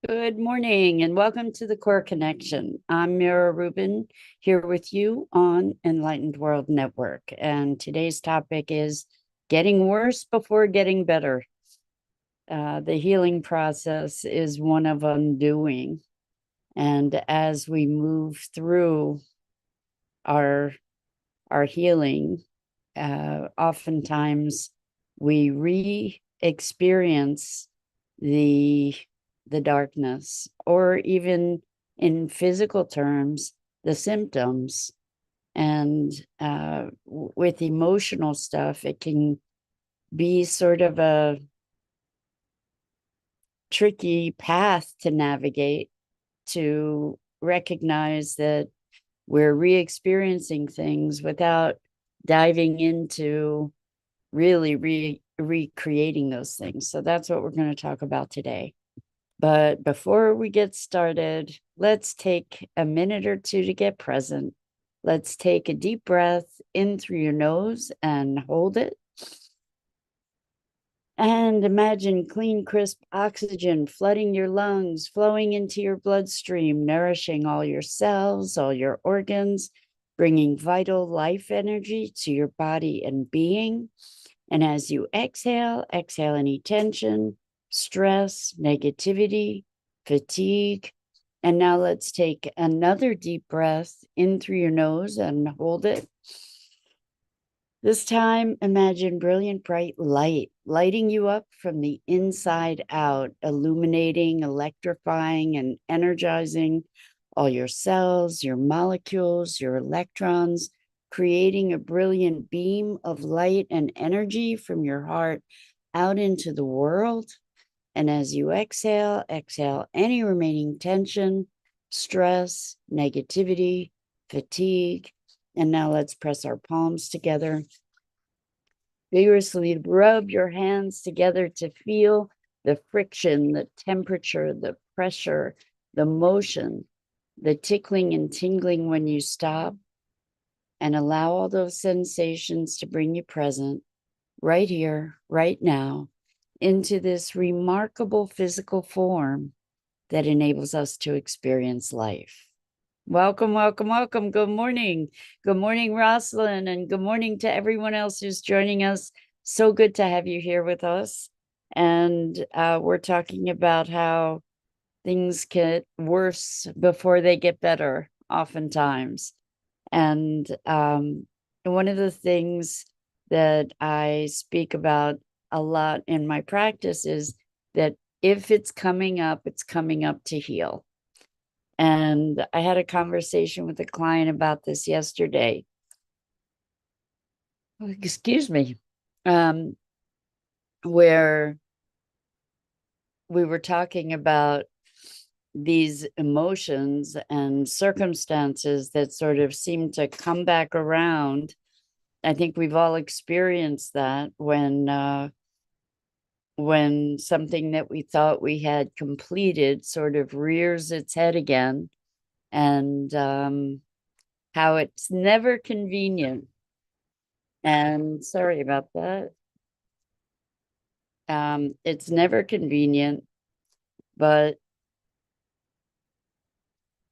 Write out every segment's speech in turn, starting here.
Good morning and welcome to the Core Connection. I'm Mira Rubin here with you on Enlightened World Network. And today's topic is getting worse before getting better. The healing process is one of undoing. And as we move through our, our healing, oftentimes we re-experience the darkness, or even in physical terms, the symptoms. And with emotional stuff, it can be sort of a tricky path to navigate, to recognize that we're re-experiencing things without diving into really recreating those things. So that's what we're going to talk about today. But before we get started, let's take a minute or two to get present. Let's take a deep breath in through your nose and hold it. And imagine clean, crisp oxygen flooding your lungs, flowing into your bloodstream, nourishing all your cells, all your organs, bringing vital life energy to your body and being. And as you exhale, exhale any tension, stress, negativity, fatigue. And now let's take another deep breath in through your nose and hold it. This time, imagine brilliant, bright light, lighting you up from the inside out, illuminating, electrifying, and energizing all your cells, your molecules, your electrons, creating a brilliant beam of light and energy from your heart out into the world. And as you exhale, exhale any remaining tension, stress, negativity, fatigue. And now let's press our palms together. Vigorously rub your hands together to feel the friction, the temperature, the pressure, the motion, the tickling and tingling when you stop. And allow all those sensations to bring you present right here, right now, into this remarkable physical form that enables us to experience life. Welcome, welcome, welcome. Good morning. Good morning, Rosalind, and good morning to everyone else who's joining us. So good to have you here with us. And we're talking about how things get worse before they get better, oftentimes. And one of the things that I speak about a lot in my practice is that if it's coming up to heal. And I had a conversation with a client about this yesterday. Excuse me. Where we were talking about these emotions and circumstances that sort of seem to come back around. I think we've all experienced that when something that we thought we had completed sort of rears its head again, and how it's never convenient. And sorry about that. It's never convenient, but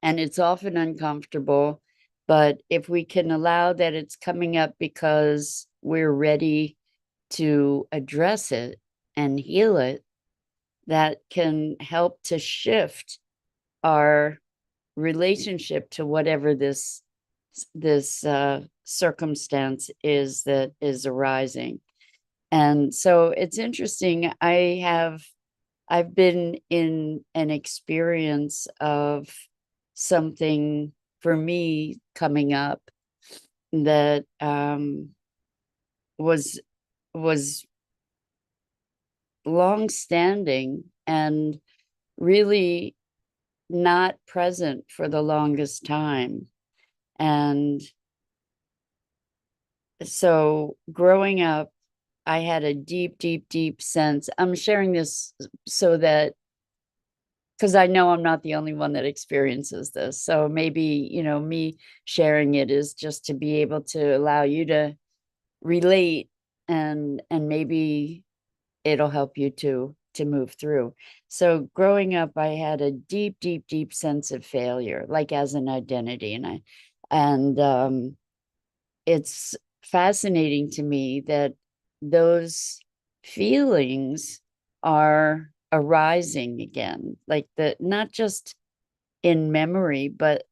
and it's often uncomfortable. But if we can allow that it's coming up because we're ready to address it and heal it, that can help to shift our relationship to whatever this circumstance is that is arising. And so it's interesting. I've been in an experience of something for me coming up that was was long standing and really not present for the longest time. And so growing up, I had a deep, deep, deep sense. I'm sharing this so that, because I know I'm not the only one that experiences this. So maybe, me sharing it is just to be able to allow you to relate, and maybe it'll help you too. to move through. So growing up, I had a deep, deep, deep sense of failure, like as an identity. And it's fascinating to me that those feelings are arising again, like not just in memory, but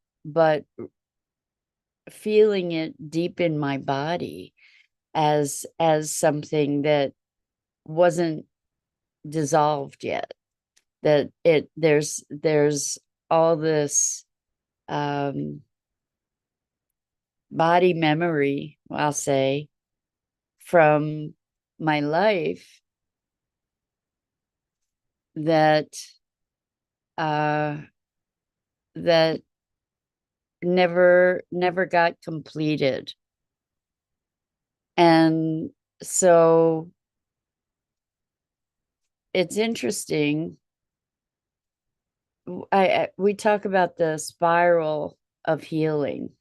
feeling it deep in my body as something that wasn't dissolved yet, that there's all this body memory, I'll say, from my life that uh that never got completed. And so it's interesting. We talk about the spiral of healing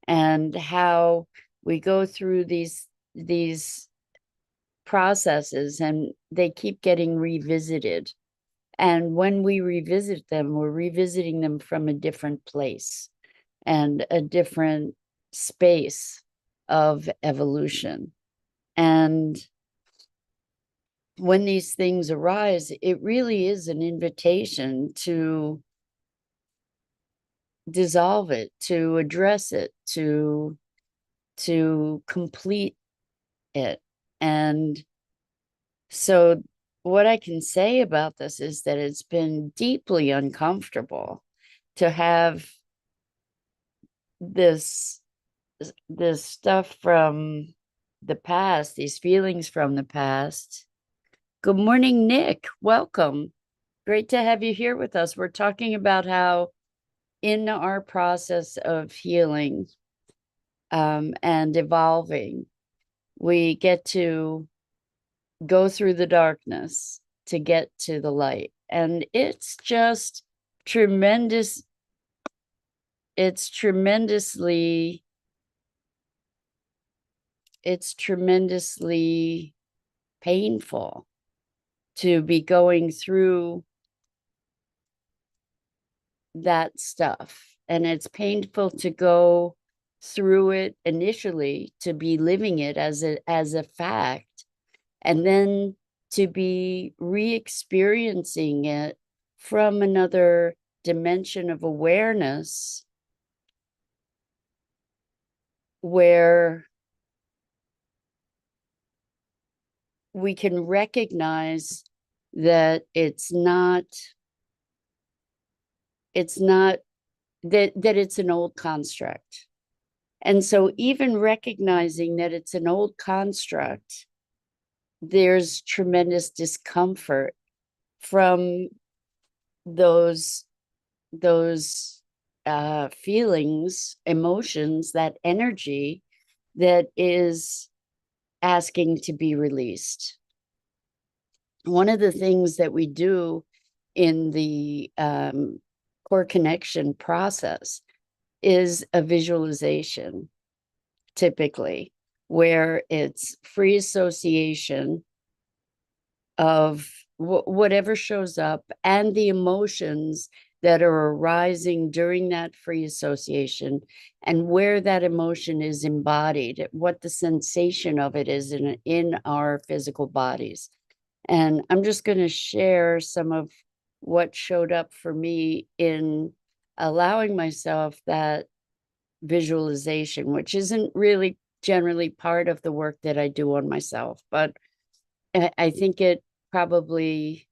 and how we go through these processes and they keep getting revisited. And when we revisit them, we're revisiting them from a different place and a different space of evolution. And when these things arise, it really is an invitation to dissolve it, to address it, to complete it. And so what I can say about this is that it's been deeply uncomfortable to have this stuff from the past, these feelings from the past. Good morning, Nick. Welcome. Great to have you here with us. We're talking about how in our process of healing and evolving, we get to go through the darkness to get to the light. And it's just tremendous. It's tremendously painful to be going through that stuff. And it's painful to go through it initially, to be living it as a fact, and then to be re-experiencing it from another dimension of awareness where we can recognize that it's not that it's an old construct. And so even recognizing that it's an old construct, there's tremendous discomfort from those feelings, emotions, that energy that is asking to be released. One of the things that we do in the core connection process is a visualization, typically, where it's free association of whatever shows up and the emotions that are arising during that free association, and where that emotion is embodied, what the sensation of it is in our physical bodies. And I'm just going to share some of what showed up for me in allowing myself that visualization, which isn't really generally part of the work that I do on myself, but I think it probably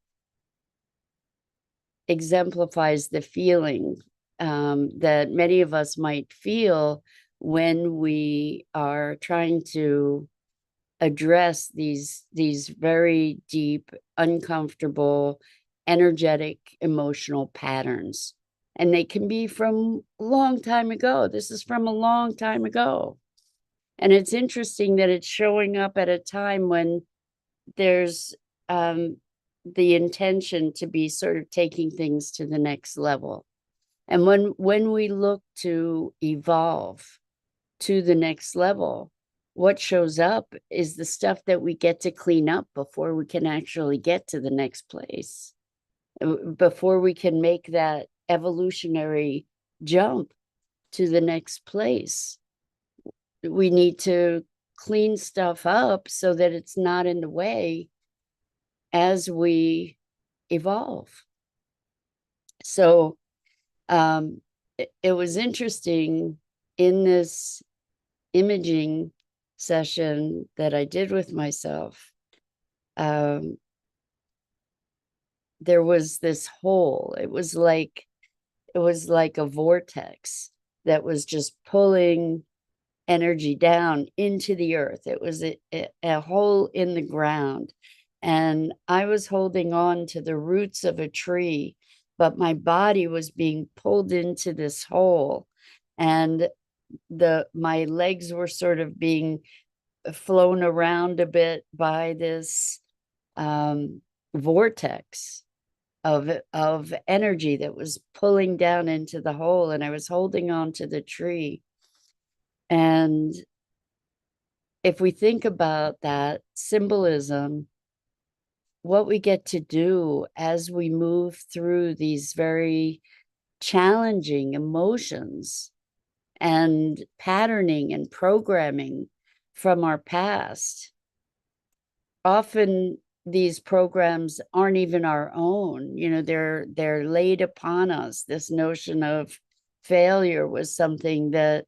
exemplifies the feeling that many of us might feel when we are trying to address these very deep, uncomfortable, energetic, emotional patterns. And they can be from a long time ago. This is from a long time ago. And it's interesting that it's showing up at a time when there's the intention to be sort of taking things to the next level. And when we look to evolve to the next level, what shows up is the stuff that we get to clean up before we can actually get to the next place, before we can make that evolutionary jump to the next place. We need to clean stuff up so that it's not in the way as we evolve. So it was interesting in this imaging session that I did with myself. There was this hole. It was like a vortex that was just pulling energy down into the earth. It was a hole in the ground. And I was holding on to the roots of a tree, but my body was being pulled into this hole. And my legs were sort of being flown around a bit by this vortex of energy that was pulling down into the hole, and I was holding on to the tree. And if we think about that symbolism, what we get to do as we move through these very challenging emotions and patterning and programming from our past, often these programs aren't even our own. You know, they're laid upon us. This notion of failure was something that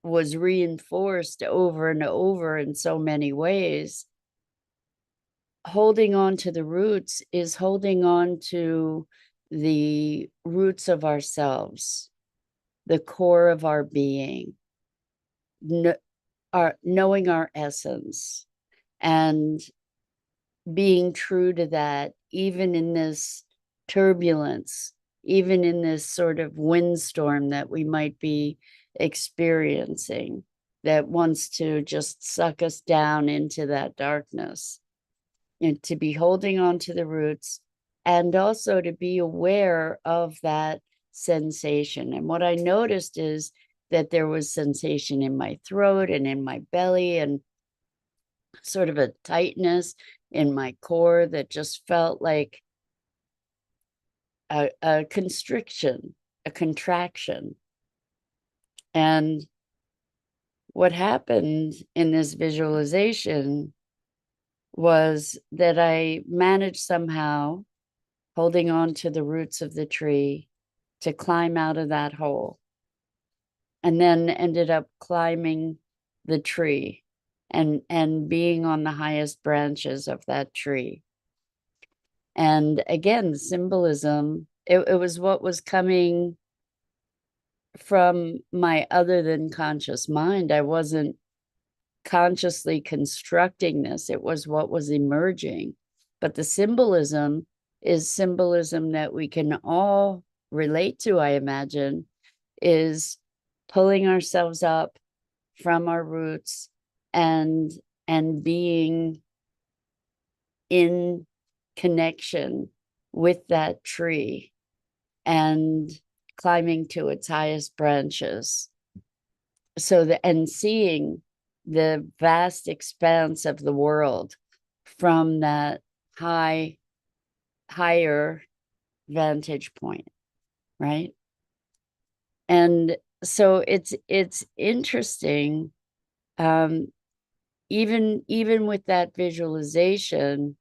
was reinforced over and over in so many ways. Holding on to the roots is holding on to the roots of ourselves, the core of our being, knowing our essence, and being true to that, even in this turbulence, even in this sort of windstorm that we might be experiencing, that wants to just suck us down into that darkness. And to be holding on to the roots, and also to be aware of that sensation. And what I noticed is that there was sensation in my throat and in my belly, and sort of a tightness in my core that just felt like a constriction, a contraction. And what happened in this visualization was that I managed somehow, holding on to the roots of the tree, to climb out of that hole, and then ended up climbing the tree and being on the highest branches of that tree. And again, the symbolism, it was what was coming from my other than conscious mind. I wasn't consciously constructing this. It was what was emerging. But the symbolism is symbolism that we can all relate to, I imagine, is pulling ourselves up from our roots and being in connection with that tree and climbing to its highest branches, so that, and seeing the vast expanse of the world from that higher vantage point, right? And so it's interesting, even with that visualization,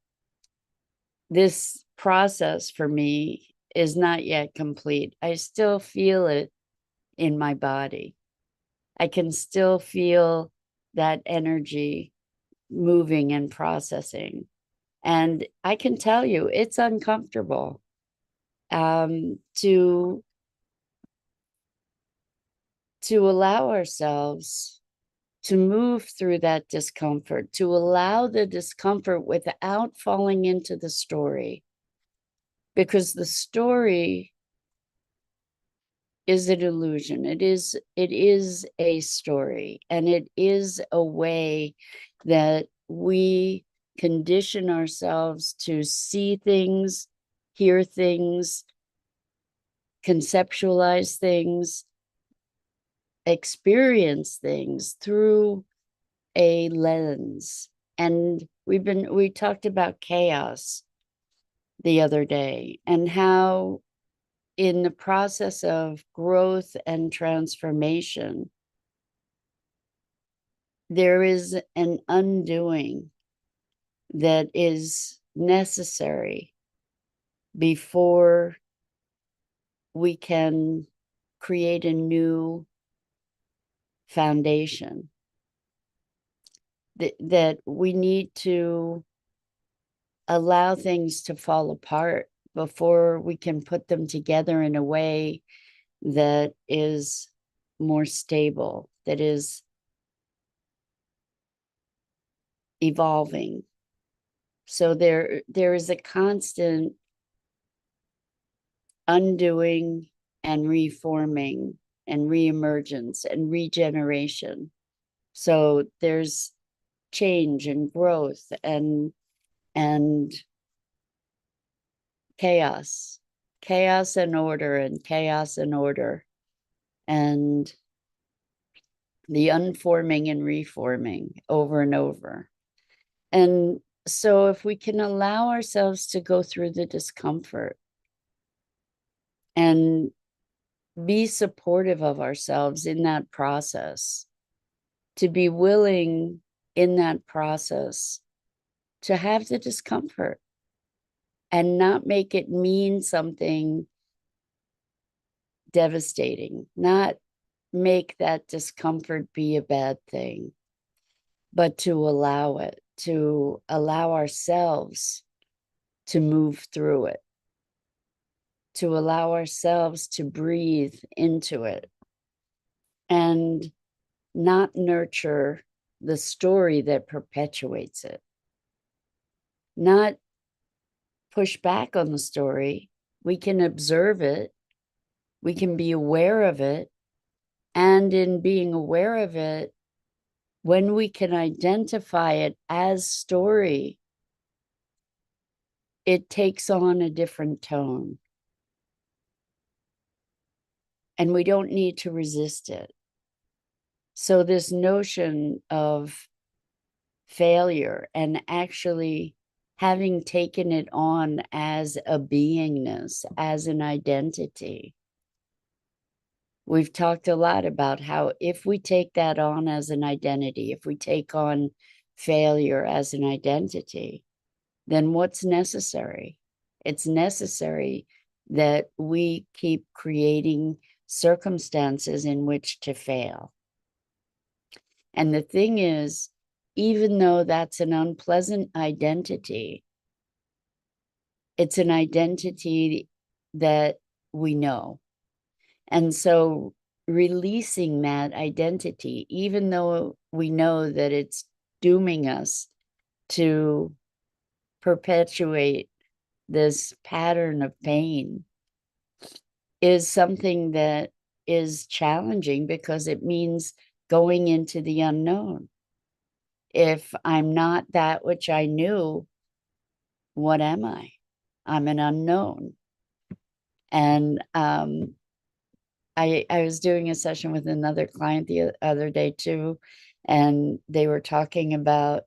this process for me is not yet complete. I still feel it in my body. I can still feel that energy moving and processing. And I can tell you, it's uncomfortable to allow ourselves to move through that discomfort, to allow the discomfort without falling into the story. Because the story is an illusion. It is a story, and it is a way that we condition ourselves to see things, hear things, conceptualize things experience things through a lens. And we talked about chaos the other day, and how in the process of growth and transformation, there is an undoing that is necessary before we can create a new foundation. That we need to allow things to fall apart before we can put them together in a way that is more stable, that is evolving. So there is a constant undoing and reforming and reemergence and regeneration. So there's change and growth and chaos, chaos and order, and chaos and order, and the unforming and reforming over and over. And so if we can allow ourselves to go through the discomfort and be supportive of ourselves in that process, to be willing in that process to have the discomfort and not make it mean something devastating, not make that discomfort be a bad thing, but to allow it, to allow ourselves to move through it, to allow ourselves to breathe into it, and not nurture the story that perpetuates it, not push back on the story. We can observe it, we can be aware of it, and in being aware of it, when we can identify it as story, it takes on a different tone. And we don't need to resist it. So this notion of failure and actually having taken it on as a beingness, as an identity. We've talked a lot about how if we take that on as an identity, if we take on failure as an identity, then what's necessary? It's necessary that we keep creating circumstances in which to fail. And the thing is, even though that's an unpleasant identity, it's an identity that we know. And so releasing that identity, even though we know that it's dooming us to perpetuate this pattern of pain, is something that is challenging because it means going into the unknown. If I'm not that which I knew, what am I? I'm an unknown. And I was doing a session with another client the other day too, and they were talking about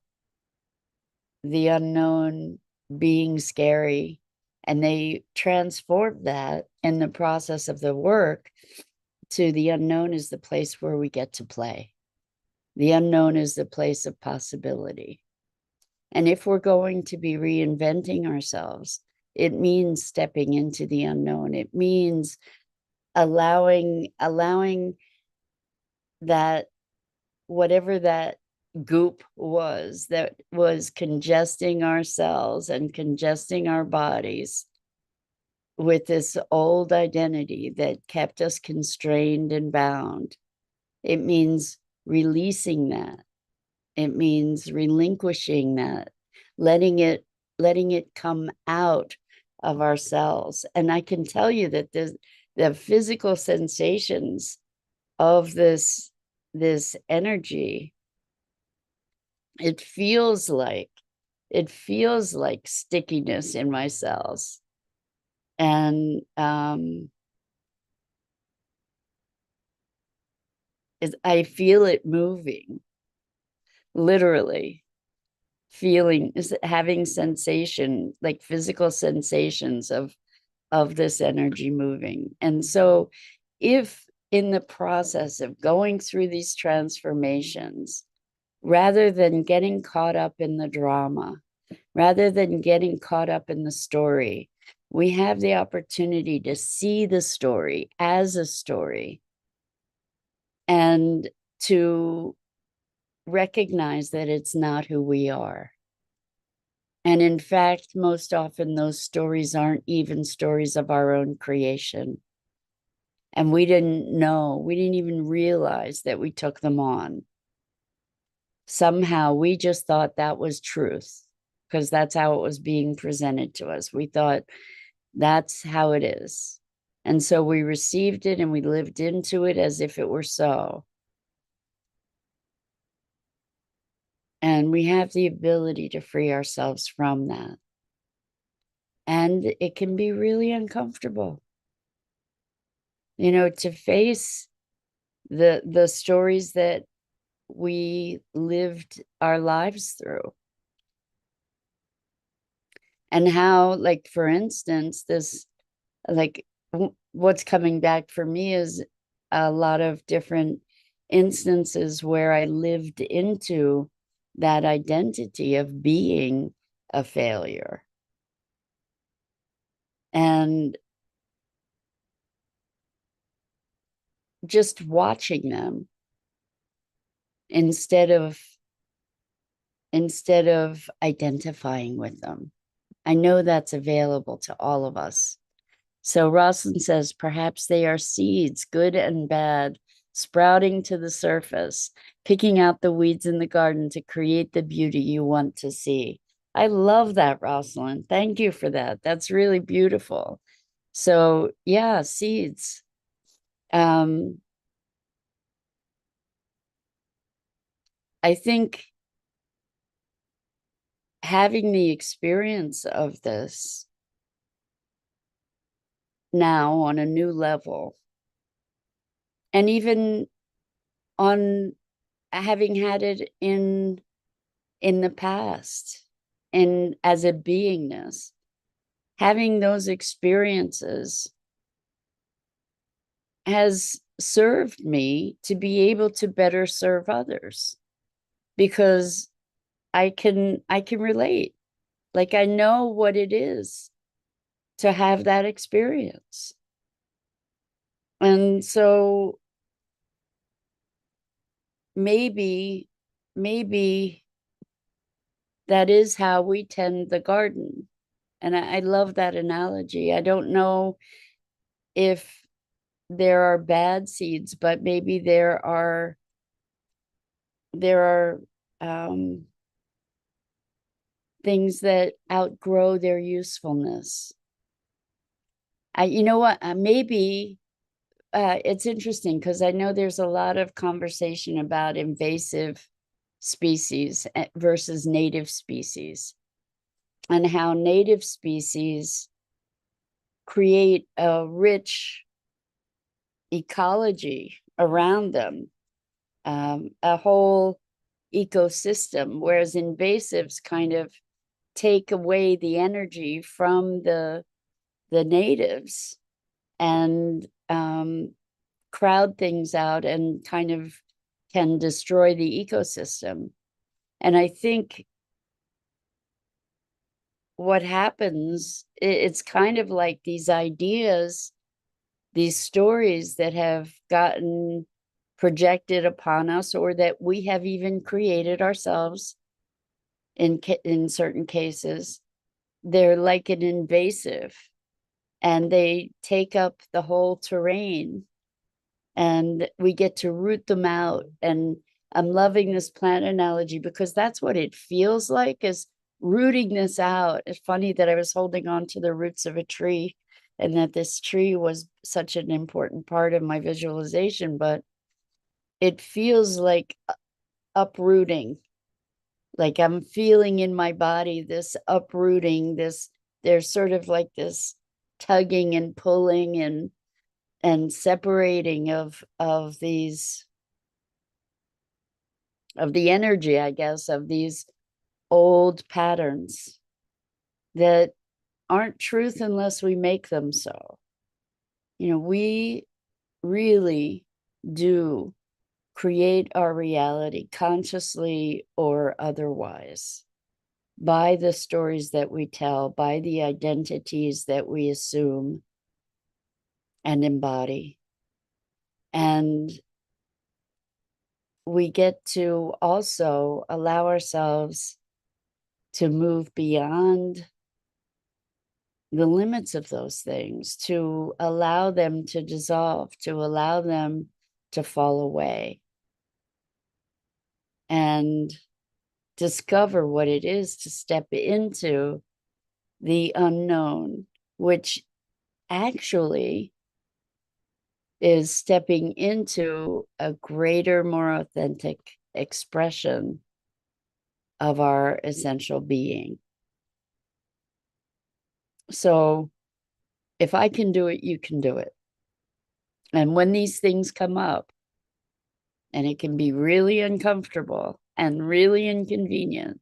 the unknown being scary, and they transformed that in the process of the work to the unknown is the place where we get to play. The unknown is the place of possibility. And if we're going to be reinventing ourselves, it means stepping into the unknown. It means allowing that whatever that goop was that was congesting our cells and congesting our bodies with this old identity that kept us constrained and bound. It means releasing that. It means relinquishing that, letting it come out of our cells. And I can tell you that the physical sensations of this energy, it feels like stickiness in my cells. And is I feel it moving, literally feeling, is having sensation, like physical sensations of this energy moving. And so if in the process of going through these transformations, rather than getting caught up in the drama, rather than getting caught up in the story, we have the opportunity to see the story as a story and to recognize that it's not who we are. And in fact, most often those stories aren't even stories of our own creation. And we didn't know, we didn't even realize that we took them on. Somehow we just thought that was truth because that's how it was being presented to us. We thought that's how it is. And so we received it and we lived into it as if it were so. And we have the ability to free ourselves from that. And it can be really uncomfortable, you know, to face the stories that we lived our lives through. And how, like, for instance, this, like, what's coming back for me is a lot of different instances where I lived into that identity of being a failure. And just watching them instead of identifying with them. I know that's available to all of us. So Rosalind says, perhaps they are seeds, good and bad, sprouting to the surface, picking out the weeds in the garden to create the beauty you want to see. I love that, Rosalind. Thank you for that. That's really beautiful. So yeah, seeds. I think having the experience of this now on a new level, and even on having had it in the past and as a beingness, having those experiences has served me to be able to better serve others, because I can relate. Like, I know what it is to have that experience. And so maybe that is how we tend the garden. And I love that analogy. I don't know if there are bad seeds, but maybe there are things that outgrow their usefulness. You know what? Maybe it's interesting because I know there's a lot of conversation about invasive species versus native species, and how native species create a rich ecology around them, a whole ecosystem, whereas invasives kind of take away the energy from the natives and crowd things out and kind of can destroy the ecosystem. And I think what happens, it's kind of like these ideas, these stories that have gotten projected upon us, or that we have even created ourselves in certain cases. They're like an invasive, and they take up the whole terrain, and we get to root them out. And I'm loving this plant analogy because that's what it feels like, is rooting this out. It's funny that I was holding on to the roots of a tree, and that this tree was such an important part of my visualization, but it feels like uprooting. Like I'm feeling in my body this uprooting, this, there's sort of like this tugging and pulling and separating of these of the energy, I guess, of these old patterns that aren't truth unless we make them so. We really do create our reality, consciously or otherwise, by the stories that we tell, by the identities that we assume and embody. And we get to also allow ourselves to move beyond the limits of those things, to allow them to dissolve, to allow them to fall away, and discover what it is to step into the unknown, which actually is stepping into a greater, more authentic expression of our essential being. So if I can do it, you can do it. And when these things come up, and it can be really uncomfortable and really inconvenient,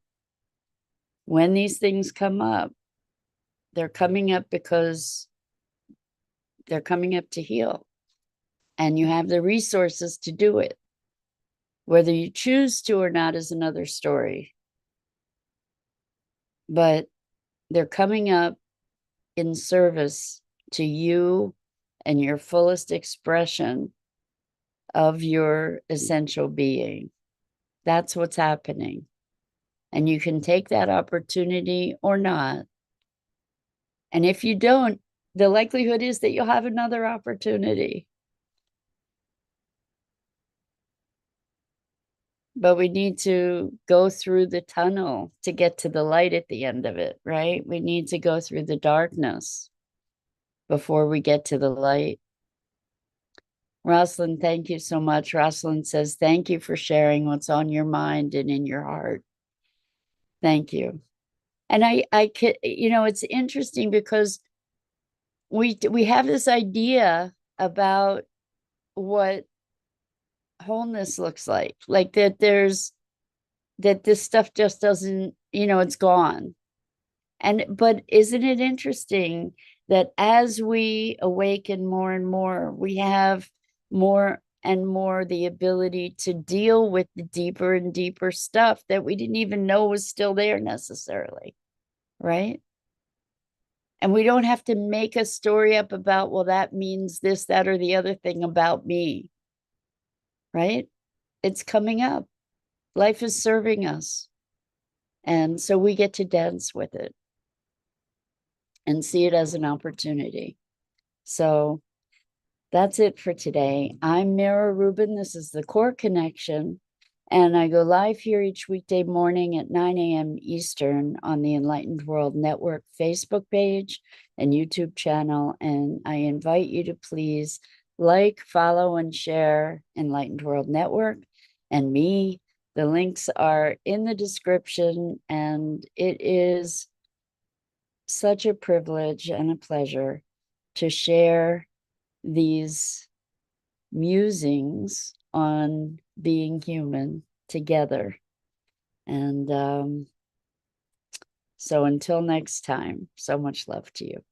when these things come up, they're coming up because they're coming up to heal. And you have the resources to do it. Whether you choose to or not is another story. But they're coming up in service to you and your fullest expression of your essential being. That's what's happening. And you can take that opportunity or not. And if you don't, the likelihood is that you'll have another opportunity. But we need to go through the tunnel to get to the light at the end of it, right? We need to go through the darkness before we get to the light. Rosalind, thank you so much. Rosalind says, thank you for sharing what's on your mind and in your heart. Thank you. And I could, it's interesting because we have this idea about what wholeness looks like that that this stuff just doesn't, it's gone. But isn't it interesting that as we awaken more and more, we have more and more the ability to deal with the deeper and deeper stuff that we didn't even know was still there necessarily, right? And we don't have to make a story up about, well, that means this, that, or the other thing about me, right? It's coming up. Life is serving us. And so we get to dance with it and see it as an opportunity. So that's it for today. I'm Mira Rubin. This is the Core Connection. And I go live here each weekday morning at 9 a.m. Eastern on the Enlightened World Network Facebook page and YouTube channel. And I invite you to please like, follow, and share Enlightened World Network and me. The links are in the description, and it is such a privilege and a pleasure to share these musings on being human together. And so until next time, so much love to you.